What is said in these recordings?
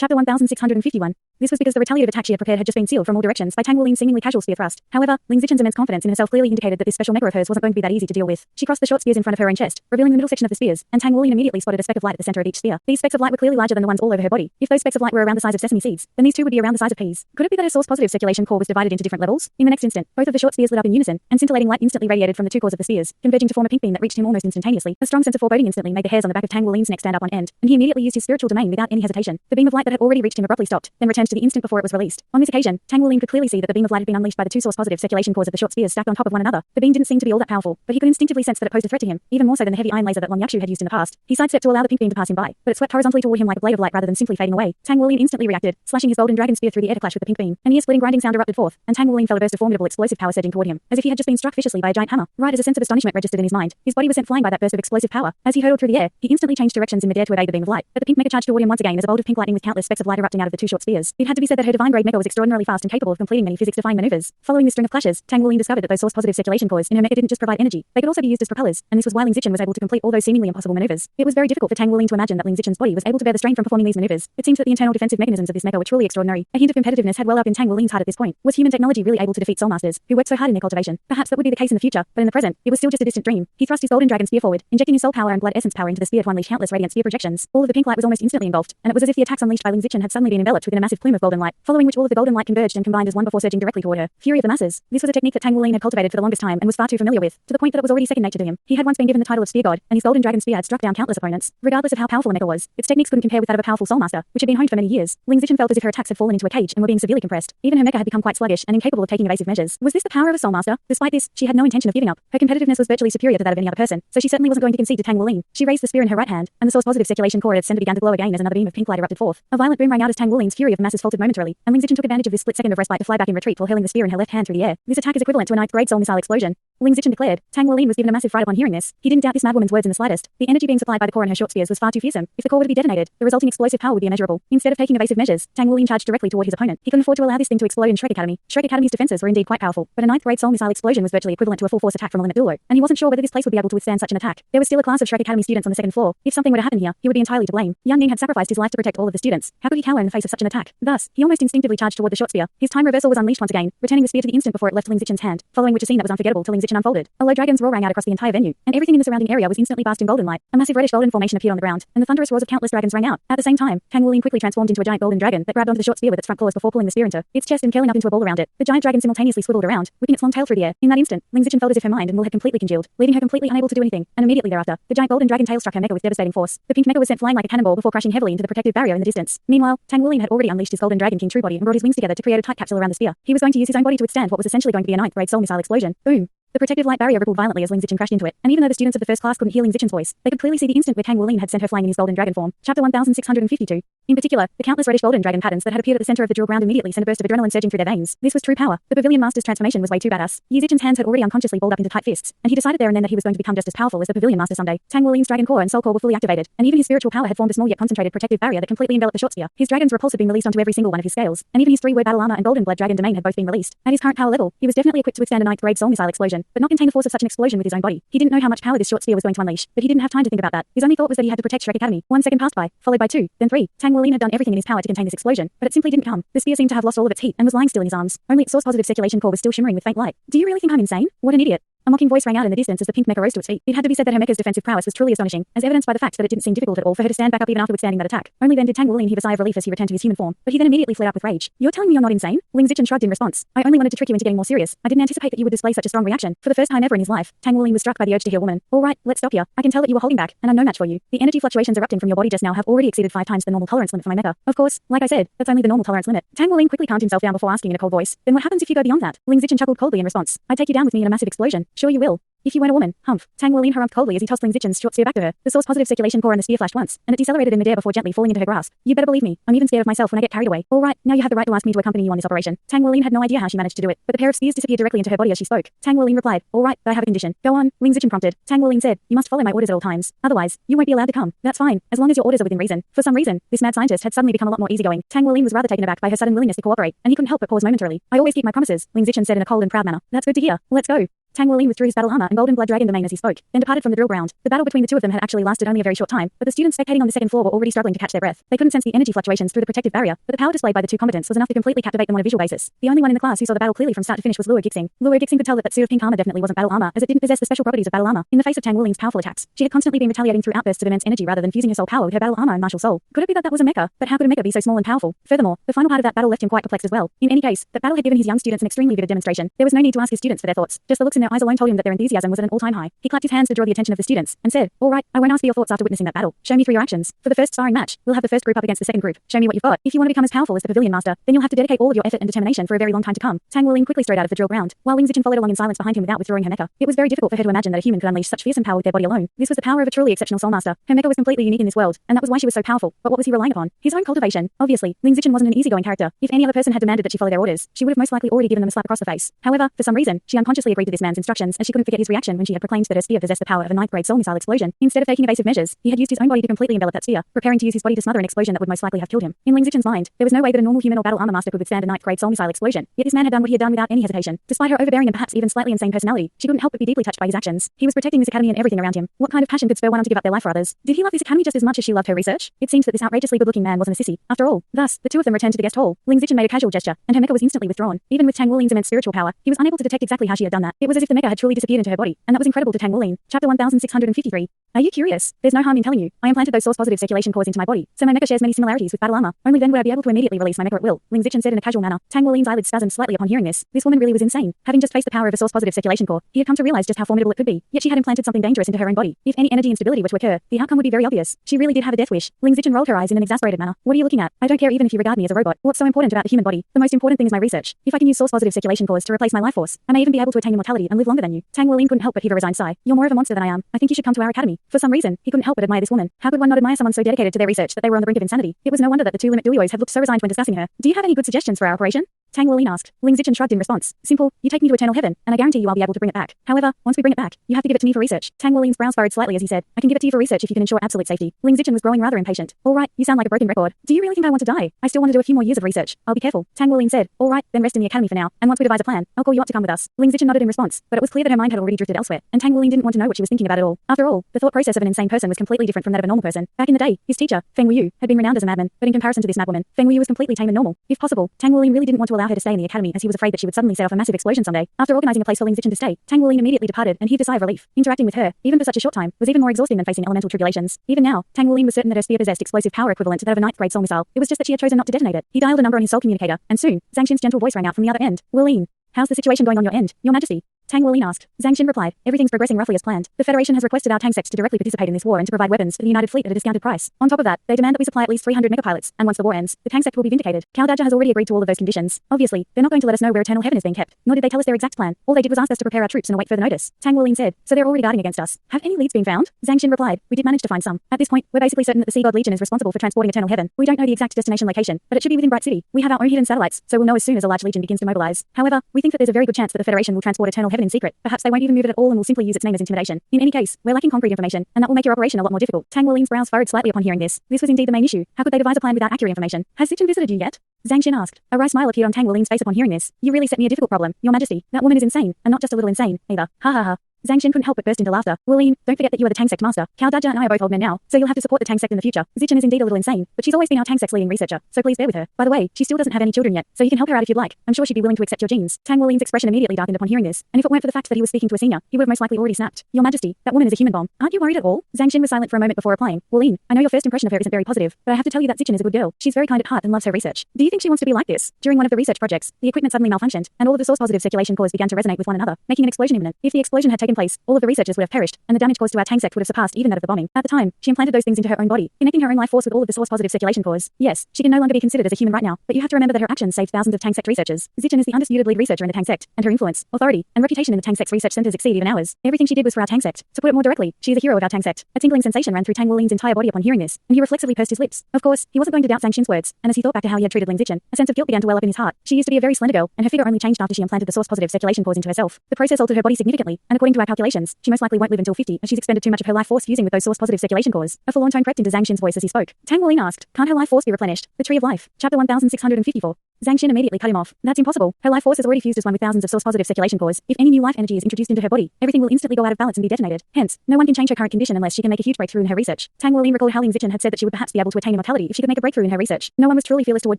Chapter 1651. This was because the retaliative attack she had prepared had just been sealed from all directions by Tang Wulin's seemingly casual spear thrust. However, Ling Zichen's immense confidence in herself clearly indicated that this special mecha of hers wasn't going to be that easy to deal with. She crossed the short spears in front of her own chest, revealing the middle section of the spears, and Tang Wulin immediately spotted a speck of light at the center of each spear. These specks of light were clearly larger than the ones all over her body. If those specks of light were around the size of sesame seeds, then these two would be around the size of peas. Could it be that her source positive circulation core was divided into different levels? In the next instant, both of the short spears lit up in unison, and scintillating light instantly radiated from the two cores of the spears, converging to form a pink beam that reached him almost instantaneously. A strong sense of foreboding instantly made the hairs on the back of Tang Wulin's neck stand up on end, and he immediately used his spiritual domain without any hesitation. The beam of light that had already reached him abruptly stopped, then returned to the instant before it was released. On this occasion, Tang Wulin could clearly see that the beam of light had been unleashed by the two source positive circulation cores of the short spears stacked on top of one another. The beam didn't seem to be all that powerful, but he could instinctively sense that it posed a threat to him, even more so than the heavy iron laser that Long Yakshu had used in the past. He sidestepped to allow the pink beam to pass him by, but it swept horizontally toward him like a blade of light rather than simply fading away. Tang Wulin instantly reacted, slashing his golden dragon spear through the air to clash with the pink beam. An ear-splitting grinding sound erupted forth, and Tang Wulin felt a burst of formidable explosive power surging toward him, as if he had just been struck viciously by a giant hammer. Right as a sense of astonishment registered in his mind, his body was sent flying by that burst of explosive power. As he hurtled through the air, he instantly changed directions in midair to evade the beam of light. But the pink mecha charged toward him once again as a bolt of pink lightning with countless specks of light erupting out of the two short spears. It had to be said that her divine grade mecha was extraordinarily fast and capable of completing many physics-defying maneuvers. Following this string of clashes, Tang Wulin discovered that those source positive circulation cores in her mecha didn't just provide energy, they could also be used as propellers, and this was why Ling Zichen was able to complete all those seemingly impossible maneuvers. It was very difficult for Tang Wulin to imagine that Ling Zichen's body was able to bear the strain from performing these maneuvers. It seemed that the internal defensive mechanisms of this mecha were truly extraordinary. A hint of competitiveness had well up in Tang Wulin's heart at this point. Was human technology really able to defeat soul masters, who worked so hard in their cultivation? Perhaps that would be the case in the future, but in the present, it was still just a distant dream. He thrust his golden dragon spear forward, injecting his soul power and blood essence power into the spear to unleash countless radiant spear projections. All of the pink light was almost instantly engulfed, and it was as if the attacks unleashed by Ling Zichen had suddenly been enveloped within a massive plume of golden light, following which all of the golden light converged and combined as one before surging directly toward her. Fury of the masses. This was a technique that Tang Wulin had cultivated for the longest time and was far too familiar with, to the point that it was already second nature to him. He had once been given the title of spear god, and his golden dragon spear had struck down countless opponents. Regardless of how powerful a mecha was, its techniques couldn't compare with that of a powerful soul master, which had been honed for many years. Ling Zichen felt as if her attacks had fallen into a cage and were being severely compressed. Even her mecha had become quite sluggish and incapable of taking evasive measures. Was this the power of a soul master? Despite this, she had no intention of giving up. Her competitiveness was virtually superior to that of any other person, so she certainly wasn't going to concede to Tang Wulin. She raised the spear in her right hand, and the source positive circulation core at its center began to glow again as another beam of pink light erupted forth. A violent boom rang out as Tang Wulin's fury of masses faltered momentarily, and Ling Zichen took advantage of this split second of respite to fly back in retreat while hurling the spear in her left hand through the air. This attack is equivalent to a ninth grade soul missile explosion, Ling Zichen declared. Tang Wulin was given a massive fright upon hearing this. He didn't doubt this madwoman's words in the slightest. The energy being supplied by the core in her short spears was far too fearsome. If the core were to be detonated, the resulting explosive power would be immeasurable. Instead of taking evasive measures, Tang Wulin charged directly toward his opponent. He couldn't afford to allow this thing to explode in Shrek Academy. Shrek Academy's defenses were indeed quite powerful, but a ninth grade soul missile explosion was virtually equivalent to a full force attack from a limit Douluo, and he wasn't sure whether this place would be able to withstand such an attack. There was still a class of Shrek Academy students on the second floor. If something were to happen here, he would be entirely to blame. Yang Ning had sacrificed his life to protect all of the students. How could he cower in the face of such an attack? Thus, he almost instinctively charged toward the short spear. His time reversal was unleashed once again, returning the spear to the instant before it left Ling Zichen's hand, following which a scene that was unforgettable till Ling Zichen unfolded. A low dragon's roar rang out across the entire venue, and everything in the surrounding area was instantly bathed in golden light. A massive reddish golden formation appeared on the ground, and the thunderous roars of countless dragons rang out. At the same time, Tang Wulin quickly transformed into a giant golden dragon that grabbed onto the short spear with its front claws before pulling the spear into its chest and curling up into a ball around it. The giant dragon simultaneously swiveled around, whipping its long tail through the air. In that instant, Ling Zichen felt as if her mind and will had completely congealed, leaving her completely unable to do anything, and immediately thereafter, the giant golden dragon tail struck her mecha with devastating force. The pink mecha was sent flying like a cannonball before crashing heavily into the protective barrier in the distance. Meanwhile, Tang Wulin had already unleashed his golden dragon king true body and brought his wings together to create a tight capsule around the spear. He was going to use his own body to withstand what was essentially going to be a ninth grade soul missile explosion. Boom. The protective light barrier rippled violently as Ling Zichen crashed into it, and even though the students of the first class couldn't hear Ling Zichen's voice, they could clearly see the instant where Tang Wulin had sent her flying in his golden dragon form. Chapter 1652. In particular, the countless reddish golden dragon patterns that had appeared at the center of the drill ground immediately sent a burst of adrenaline surging through their veins. This was true power. The Pavilion Master's transformation was way too badass. Yi Zichen's hands had already unconsciously balled up into tight fists, and he decided there and then that he was going to become just as powerful as the Pavilion Master someday. Tang Wulin's dragon core and soul core were fully activated, and even his spiritual power had formed a small yet concentrated protective barrier that completely enveloped the short spear. His dragon's repulse had been released onto every single one of his scales, and even his three-word battle armor and golden blood dragon domain had both been released. At his current power level, he was definitely equipped to withstand a ninth grade soul missile explosion, but not contain the force of such an explosion with his own body. He didn't know how much power this short spear was going to unleash, but he didn't have time to think about that. His only thought was that he had to protect Shrek Academy. 1 second passed by, followed by 2, then 3. Tang Wulin had done everything in his power to contain this explosion, but it simply didn't come. The spear seemed to have lost all of its heat and was lying still in his arms. Only its source positive circulation core was still shimmering with faint light. Do you really think I'm insane? What an idiot. A mocking voice rang out in the distance as the pink mecha rose to its feet. It had to be said that her mecha's defensive prowess was truly astonishing, as evidenced by the fact that it didn't seem difficult at all for her to stand back up even after withstanding that attack. Only then did Tang Wulin heave a sigh of relief as he returned to his human form, but he then immediately flared up with rage. You're telling me you're not insane? Ling Zichen shrugged in response. I only wanted to trick you into getting more serious. I didn't anticipate that you would display such a strong reaction. For the first time ever in his life, Tang Wulin was struck by the urge to heal woman. All right, let's stop here. I can tell that you were holding back, and I'm no match for you. The energy fluctuations erupting from your body just now have already exceeded 5 times the normal tolerance limit for my mecha. Of course, like I said, that's only the normal tolerance limit. Tang Wulin quickly calmed himself down before asking in a cold voice. Then what happens if you go beyond that? Ling Zichen chuckled coldly in response. I'd take you down with me in a massive explosion. Sure you will. If you weren't a woman, humph. Tang Wulin harumphed coldly as he tossed Ling Zichen's short spear back to her. The source positive circulation core and the spear flashed once, and it decelerated in midair before gently falling into her grasp. You better believe me. I'm even scared of myself when I get carried away. All right, now you have the right to ask me to accompany you on this operation. Tang Wulin had no idea how she managed to do it, but the pair of spears disappeared directly into her body as she spoke. Tang Wulin replied, all right, but I have a condition. Go on, Ling Zichen prompted. Tang Wulin said, you must follow my orders at all times. Otherwise, you won't be allowed to come. That's fine, as long as your orders are within reason. For some reason, this mad scientist had suddenly become a lot more easygoing. Tang Wulin was rather taken aback by her sudden willingness to cooperate, and he couldn't help but pause momentarily. I always keep my promises, Ling Zichen said in a cold and proud manner. That's good to hear. Let's go. Tang Wuling withdrew his battle armor and golden blood dragon domain as he spoke, then departed from the drill ground. The battle between the two of them had actually lasted only a very short time, but the students spectating on the second floor were already struggling to catch their breath. They couldn't sense the energy fluctuations through the protective barrier, but the power displayed by the two combatants was enough to completely captivate them on a visual basis. The only one in the class who saw the battle clearly from start to finish was Luo Gixing. Luo Gixing could tell that suit of pink armor definitely wasn't battle armor, as it didn't possess the special properties of battle armor. In the face of Tang Wuling's powerful attacks, she had constantly been retaliating through outbursts of immense energy rather than fusing her soul power with her battle armor and martial soul. Could it be that that was a mecha? But how could a mecha be so small and powerful? Furthermore, the final part of that battle left him quite perplexed as well. In any case, that battle had given his young students an extremely vivid demonstration. There was no need to ask his students for their thoughts. Just the looks in their eyes alone told him that their enthusiasm was at an all-time high. He clapped his hands to draw the attention of the students and said, "All right, I won't ask for your thoughts after witnessing that battle. Show me through your actions. For the first sparring match, we'll have the first group up against the second group. Show me what you've got. If you want to become as powerful as the pavilion master, then you'll have to dedicate all of your effort and determination for a very long time to come." Tang Wuling quickly strode out of the drill ground, while Ling Zichen followed along in silence behind him without withdrawing her mecha. It was very difficult for her to imagine that a human could unleash such fearsome power with their body alone. This was the power of a truly exceptional soul master. Her mecha was completely unique in this world, and that was why she was so powerful. But what was he relying upon? His own cultivation. Obviously, Ling Zichen wasn't an easygoing character. If any other person had demanded that she follow their orders, she would have most likely already given them a slap across the face. However, for some reason, she unconsciously agreed to this man's instructions, as she couldn't forget his reaction when she had proclaimed that her spear possessed the power of a ninth-grade soul missile explosion. Instead of taking evasive measures, he had used his own body to completely envelop that spear, preparing to use his body to smother an explosion that would most likely have killed him. In Ling Zichen's mind, there was no way that a normal human or battle armor master could withstand a ninth-grade soul missile explosion. Yet this man had done what he had done without any hesitation. Despite her overbearing and perhaps even slightly insane personality, she couldn't help but be deeply touched by his actions. He was protecting this academy and everything around him. What kind of passion could spur one on to give up their life for others? Did he love this academy just as much as she loved her research? It seems that this outrageously good-looking man wasn't a sissy, after all. Thus, the two of them returned to the guest hall. Ling Zichen made a casual gesture, and her mecha was instantly withdrawn. Even with Tang Wuling's immense spiritual power, he was unable to detect exactly how she had done that. It was as if the mecha had truly disappeared into her body, and that was incredible to Tang Wuling. Chapter 1653. Are you curious? There's no harm in telling you. I implanted those source-positive circulation cores into my body, so my mecha shares many similarities with battle armor. Only then would I be able to immediately release my mecha at will, Ling Zichen said in a casual manner. Tang Wuling's eyelids spasmed slightly upon hearing this. This woman really was insane. Having just faced the power of a source-positive circulation core, he had come to realize just how formidable it could be. Yet she had implanted something dangerous into her own body. If any energy instability were to occur, the outcome would be very obvious. She really did have a death wish. Ling Zichen rolled her eyes in an exasperated manner. What are you looking at? I don't care even if you regard me as a robot. What's so important about the human body? The most important thing is my research. If I can use source-positive circulation cores to replace my life force, I may even be able to attain immortality and live longer than you. Tang Wuling couldn't help but heave a resigned sigh. You're more of a monster than I am. I think you should come to our academy. For some reason, he couldn't help but admire this woman. How could one not admire someone so dedicated to their research that they were on the brink of insanity? It was no wonder that the two limit Douluos had looked so resigned when discussing her. Do you have any good suggestions for our operation? Tang Wuling asked. Ling Zichen shrugged in response. Simple, you take me to eternal heaven, and I guarantee you I'll be able to bring it back. However, once we bring it back, you have to give it to me for research. Tang Wuling's brows furrowed slightly as he said, I can give it to you for research if you can ensure absolute safety. Ling Zichen was growing rather impatient. All right, you sound like a broken record. Do you really think I want to die? I still want to do a few more years of research. I'll be careful. Tang Wuling said. All right, then rest in the academy for now, and once we devise a plan, I'll call you up to come with us. Ling Zichen nodded in response, but it was clear that her mind had already drifted elsewhere, and Tang Wuling didn't want to know what she was thinking about at all. After all, the thought process of an insane person was completely different from that of a normal person. Back in the day, his teacher, Feng Wuyu, had been renowned as a madman, but in comparison to this madwoman, Feng Wuyu was completely tame and normal. If possible, Tang Wuling really didn't want to allow her to stay in the academy as he was afraid that she would suddenly set off a massive explosion someday. After organizing a place for Ling Zichen to stay, Tang Wuling immediately departed and heaved a sigh of relief. Interacting with her, even for such a short time, was even more exhausting than facing elemental tribulations. Even now, Tang Wuling was certain that her spear possessed explosive power equivalent to that of a ninth-grade soul missile. It was just that she had chosen not to detonate it. He dialed a number on his soul communicator, and soon, Zhang Xin's gentle voice rang out from the other end. Wuling, how's the situation going on your end, Your Majesty? Tang Wuling asked. Zhang Xin replied, everything's progressing roughly as planned. The Federation has requested our tank sects to directly participate in this war and to provide weapons for the United Fleet at a discounted price. On top of that, they demand that we supply at least 300 mecha pilots, and once the war ends, the tank sect will be vindicated. Cao Daja has already agreed to all of those conditions. Obviously, they're not going to let us know where eternal heaven is being kept, nor did they tell us their exact plan. All they did was ask us to prepare our troops and await further notice. Tang Wuling said, so they're already guarding against us. Have any leads been found? Zhang Xin replied, we did manage to find some. At this point, we're basically certain that the Sea God Legion is responsible for transporting eternal heaven. We don't know the exact destination location, but it should be within Bright City. We have our own hidden satellites, so we'll know as soon as a large legion begins to mobilize. However, we think that there's a very good chance that the Federation will transport eternal heaven in secret. Perhaps they won't even move it at all and will simply use its name as intimidation. In any case, we're lacking concrete information, and that will make your operation a lot more difficult. Tang Wuling's brows furrowed slightly upon hearing this. This was indeed the main issue. How could they devise a plan without accurate information? Has Zichen visited you yet? Zhang Xin asked. A wry smile appeared on Tang Wuling's face upon hearing this. You really set me a difficult problem, Your Majesty. That woman is insane, and not just a little insane, either. Ha ha ha. Zhang Xin couldn't help but burst into laughter. Wuling, don't forget that you are the tank sect master. Cao Daja and I are both old men now, so you'll have to support the tank sect in the future. Zichen is indeed a little insane, but she's always been our tank sect's leading researcher, so please bear with her. By the way, she still doesn't have any children yet, so you can help her out if you'd like. I'm sure she'd be willing to accept your genes. Tang Wuling's expression immediately darkened upon hearing this, and if it weren't for the fact that he was speaking to a senior, he would have most likely already snapped. Your Majesty, that woman is a human bomb. Aren't you worried at all? Zhang Xin was silent for a moment before replying. Wuling, I know your first impression of her isn't very positive, but I have to tell you that Zichen is a good girl. She's very kind at heart and loves her research. Do you think she wants to be like this? During one of the research projects, the equipment suddenly malfunctioned, and all of the source-positive circulation cores began to resonate with one another, making an explosion imminent. If the explosion had taken place, all of the researchers would have perished, and the damage caused to our tank sect would have surpassed even that of the bombing. At the time, she implanted those things into her own body, connecting her own life force with all of the source-positive circulation cores. Yes, she can no longer be considered as a human right now, but you have to remember that her actions saved thousands of tank sect researchers. Zichen is the undisputed lead researcher in the tank sect, and her influence, authority, and reputation in the tank sect's research centers exceed even ours. Everything she did was for our tank sect. To put it more directly, she is a hero of our tank sect. A tingling sensation ran through Tang Wuling's entire body upon hearing this, and he reflexively pursed his lips. Of course, he wasn't going to doubt Zhang Xin's words, and as he thought back to how he had treated Ling Zichen, a sense of guilt began to well up in his heart. She used to be a very slender girl, and her figure only changed after she implanted the source-positive circulation cores into herself. The process altered her body significantly, and according to our calculations, she most likely won't live until 50, as she's expended too much of her life force fusing with those source-positive circulation cores. A forlorn tone crept into Zhang Xin's voice as he spoke. Tang Wuling asked, can't her life force be replenished? The Tree of Life. Chapter 1654. Zhang Xin immediately cut him off. That's impossible. Her life force is already fused as one with thousands of source-positive circulation cores. If any new life energy is introduced into her body, everything will instantly go out of balance and be detonated. Hence, no one can change her current condition unless she can make a huge breakthrough in her research. Tang Wuling recalled how Ling Zichen had said that she would perhaps be able to attain immortality if she could make a breakthrough in her research. No one was truly fearless toward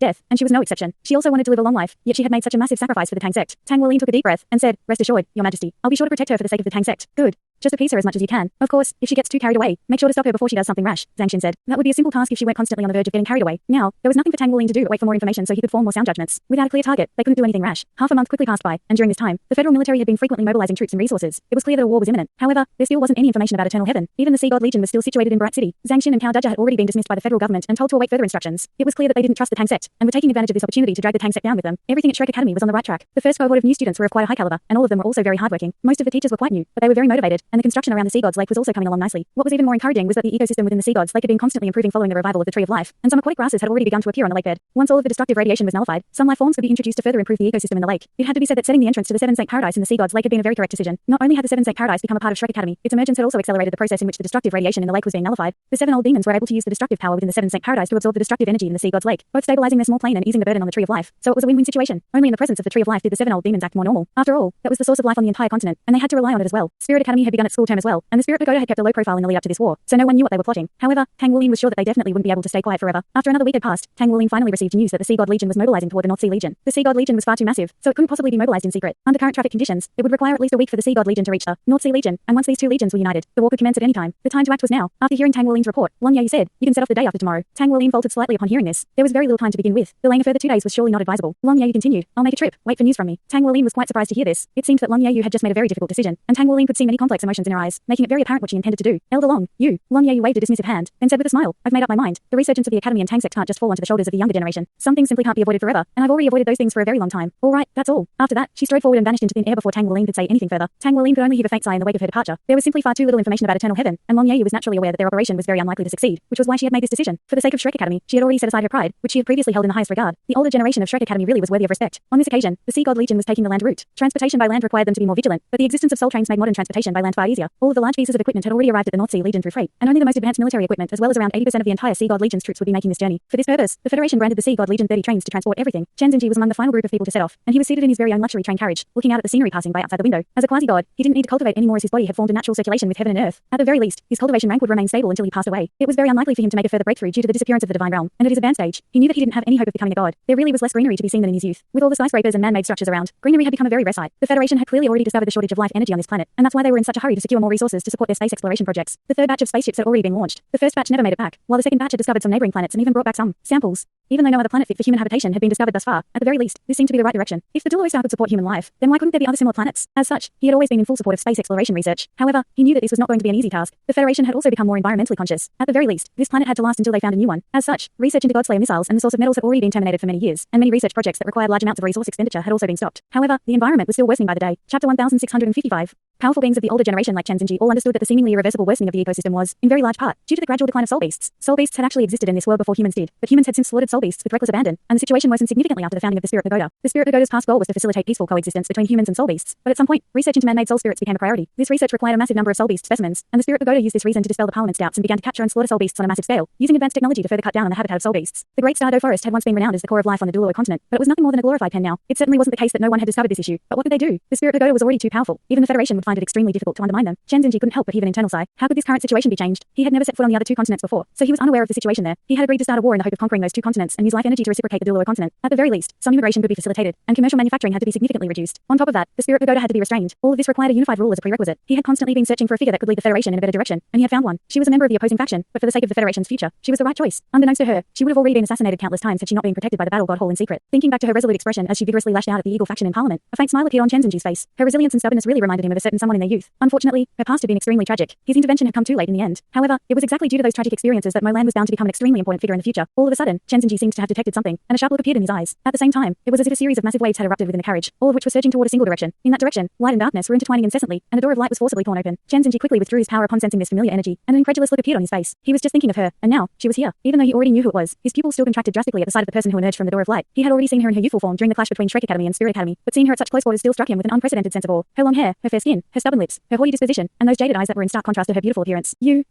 death, and she was no exception. She also wanted to live a long life, yet she had made such a massive sacrifice for the Tang sect. Tang Wuling took a deep breath and said, "Rest assured, Your Majesty, I'll be sure to protect her for the sake of the Tang sect." Good. Just appease her as much as you can. Of course, if she gets too carried away, make sure to stop her before she does something rash, Zhang Xin said. That would be a simple task if she weren't constantly on the verge of getting carried away. Now, there was nothing for Tang Wuling to do but wait for more information so he could form more sound judgments. Without a clear target, they couldn't do anything rash. Half a month quickly passed by, and during this time, the federal military had been frequently mobilizing troops and resources. It was clear that a war was imminent. However, there still wasn't any information about Eternal Heaven. Even the Sea God Legion was still situated in Bright City. Zhang Xin and Cao Duzha had already been dismissed by the federal government and told to await further instructions. It was clear that they didn't trust the Tang sect, and were taking advantage of this opportunity to drag the Tang sect down with them. Everything at Shrek Academy was on the right track. The first cohort of new students were of quite a high caliber, and all of them were also very hardworking. Most of the teachers were quite new, but they were very motivated, and the construction around the Sea God's Lake was also coming along nicely. What was even more encouraging was that the ecosystem within the Sea God's Lake had been constantly improving following the revival of the Tree of Life, and some aquatic grasses had already begun to appear on the lakebed. Once all of the destructive radiation was nullified, some life forms could be introduced to further improve the ecosystem in the lake. It had to be said that setting the entrance to the Seven Snake Paradise in the Sea God's Lake had been a very correct decision. Not only had the Seven Snake Paradise become a part of Shrek Academy, its emergence had also accelerated the process in which the destructive radiation in the lake was being nullified. The seven old demons were able to use the destructive power within the Seven Snake Paradise to absorb the destructive energy in the Sea God's Lake, both stabilizing their small plane and easing the burden on the Tree of Life. So it was a win-win situation. Only in the presence of the Tree of Life did the seven old demons act more normal. After all, that was the source of life on the entire continent, and they had to rely on it as well. Spirit Academy had begun its school term as well, and the Spirit Pagoda had kept a low profile in the lead up to this war, so no one knew what they were plotting. However, Tang Wuling was sure that they definitely wouldn't be able to stay quiet forever. After another week had passed, Tang Wuling finally received news that the Sea God Legion was mobilizing toward the North Sea Legion. The Sea God Legion was far too massive, so it couldn't possibly be mobilized in secret. Under current traffic conditions, it would require at least a week for the Sea God Legion to reach the North Sea Legion, and once these two legions were united, the war could commence at any time. The time to act was now. After hearing Tang Wuling's report, Long Yayu said, "You can set off the day after tomorrow." Tang Wuling faltered slightly upon hearing this. There was very little time to begin with. Delaying a further 2 days was surely not advisable. Long Yayu continued, "I'll make a trip. Wait for news from me." Tang Wuling was quite surprised to hear this. It seemed that Long Yayu had just made a very difficult decision, and Tang Wuling could see many complex emotions in her eyes, making it very apparent what she intended to do. "Elder Long, you." Long Yayu waved a dismissive hand, then said with a smile, "I've made up my mind. The resurgence of the Academy and Tang sect can't just fall onto the shoulders of the younger generation. Some things simply can't be avoided forever, and I've already avoided those things for a very long time. All right, that's all." After that, she strode forward and vanished into thin air before Tang Wuling could say anything further. Tang Wuling could only heave a faint sigh in the wake of her departure. There was simply far too little information about Eternal Heaven, and Long Yayu was naturally aware that their operation was very unlikely to succeed, which was why she had made this decision. For the sake of Shrek Academy, she had already set aside her pride, which she had previously held in the highest regard. The older generation of Shrek Academy really was worthy of respect. On this occasion, the Sea God Legion was taking the land route. Transportation by land required them to be more vigilant, but the existence of soul trains made modern transportation by land far easier. All of the large pieces of equipment had already arrived at the North Sea Legion through freight, and only the most advanced military equipment as well as around 80% of the entire Sea God Legion's troops would be making this journey. For this purpose, the Federation granted the Sea God Legion 30 trains to transport everything. Chen Zhenji was among the final group of people to set off, and he was seated in his very own luxury train carriage, looking out at the scenery passing by outside the window. As a quasi-god, he didn't need to cultivate anymore as his body had formed a natural circulation with heaven and earth. At the very least, his cultivation rank would remain stable until he passed away. It was very unlikely for him to make a further breakthrough due to the disappearance of the divine realm, and at his advanced age, he knew that he didn't have any hope of becoming a god. There really was less greenery to be seen than in his youth. With all the skyscrapers and man-made structures around, greenery had become a very rare sight. The Federation had clearly already discovered the shortage of life energy on this planet, and that's why they were in such a hurry to secure more resources to support their space exploration projects. The third batch of spaceships had already been launched. The first batch never made it back, while the second batch had discovered some neighboring planets and even brought back some samples. Even though no other planet fit for human habitation had been discovered thus far, at the very least, this seemed to be the right direction. If the Douluo star could support human life, then why couldn't there be other similar planets? As such, he had always been in full support of space exploration research. However, he knew that this was not going to be an easy task. The Federation had also become more environmentally conscious. At the very least, this planet had to last until they found a new one. As such, research into Godslayer missiles and the source of metals had already been terminated for many years, and many research projects that required large amounts of resource expenditure had also been stopped. However, the environment was still worsening by the day. Chapter 1655. Powerful beings of the older generation like Chen Zhenji all understood that the seemingly irreversible worsening of the ecosystem was, in very large part, due to the gradual decline of soul beasts. Soul beasts had actually existed in this world before humans did, but humans had since slaughtered soul beasts with reckless abandon, and the situation worsened significantly after the founding of the Spirit Pagoda. The Spirit Pagoda's past goal was to facilitate peaceful coexistence between humans and soul beasts, but at some point, research into man-made soul spirits became a priority. This research required a massive number of soul beast specimens, and the Spirit Pagoda used this reason to dispel the Parliament's doubts and began to capture and slaughter soul beasts on a massive scale, using advanced technology to further cut down on the habitat of soul beasts. The Great Star Dou Forest had once been renowned as the core of life on the Douluo continent, but it was nothing more than a glorified pen now. It certainly wasn't the case that no one had discovered this issue, but what could they do? The Spirit Pagoda was already too powerful. Even the Federation would find it extremely difficult to undermine them. Chen Zhenji couldn't help but heave an internal sigh. How could this current situation be changed? He had never set foot on the other two continents before, so he was unaware of the situation there. He had agreed to start a war in the hope of conquering those two continents and use life energy to reciprocate the Douluo continent. At the very least, some immigration could be facilitated, and commercial manufacturing had to be significantly reduced. On top of that, the Spirit Pagoda had to be restrained. All of this required a unified rule as a prerequisite. He had constantly been searching for a figure that could lead the Federation in a better direction, and he had found one. She was a member of the opposing faction, but for the sake of the Federation's future, she was the right choice. Unbeknownst to her, she would have already been assassinated countless times had she not been protected by the Battle God Hall in secret. Thinking back to her resolute expression as she vigorously lashed out at the Eagle faction in Parliament, a faint smile appeared on Chen Zhenji's face. Her resilience and stubbornness really reminded him of a certain someone in their youth. Unfortunately, her past had been extremely tragic. His intervention had come too late in the end. However, it was exactly due to those tragic experiences that Molan was bound to become an extremely important figure in the future. All of a sudden, Chen Zhenji seemed to have detected something, and a sharp look appeared in his eyes. At the same time, it was as if a series of massive waves had erupted within the carriage, all of which were surging toward a single direction. In that direction, light and darkness were intertwining incessantly, and a door of light was forcibly torn open. Chen Zhenji quickly withdrew his power upon sensing this familiar energy, and an incredulous look appeared on his face. He was just thinking of her, and now, she was here. Even though he already knew who it was, his pupils still contracted drastically at the sight of the person who emerged from the door of light. He had already seen her in her youthful form during the clash between Shrek Academy and Spirit Academy, but seeing her at such close quarters still struck him with an unprecedented sense of awe. Her long hair, her fair skin, her stubborn lips, her haughty disposition, and those jaded eyes that were in stark contrast to her beautiful appearance. You.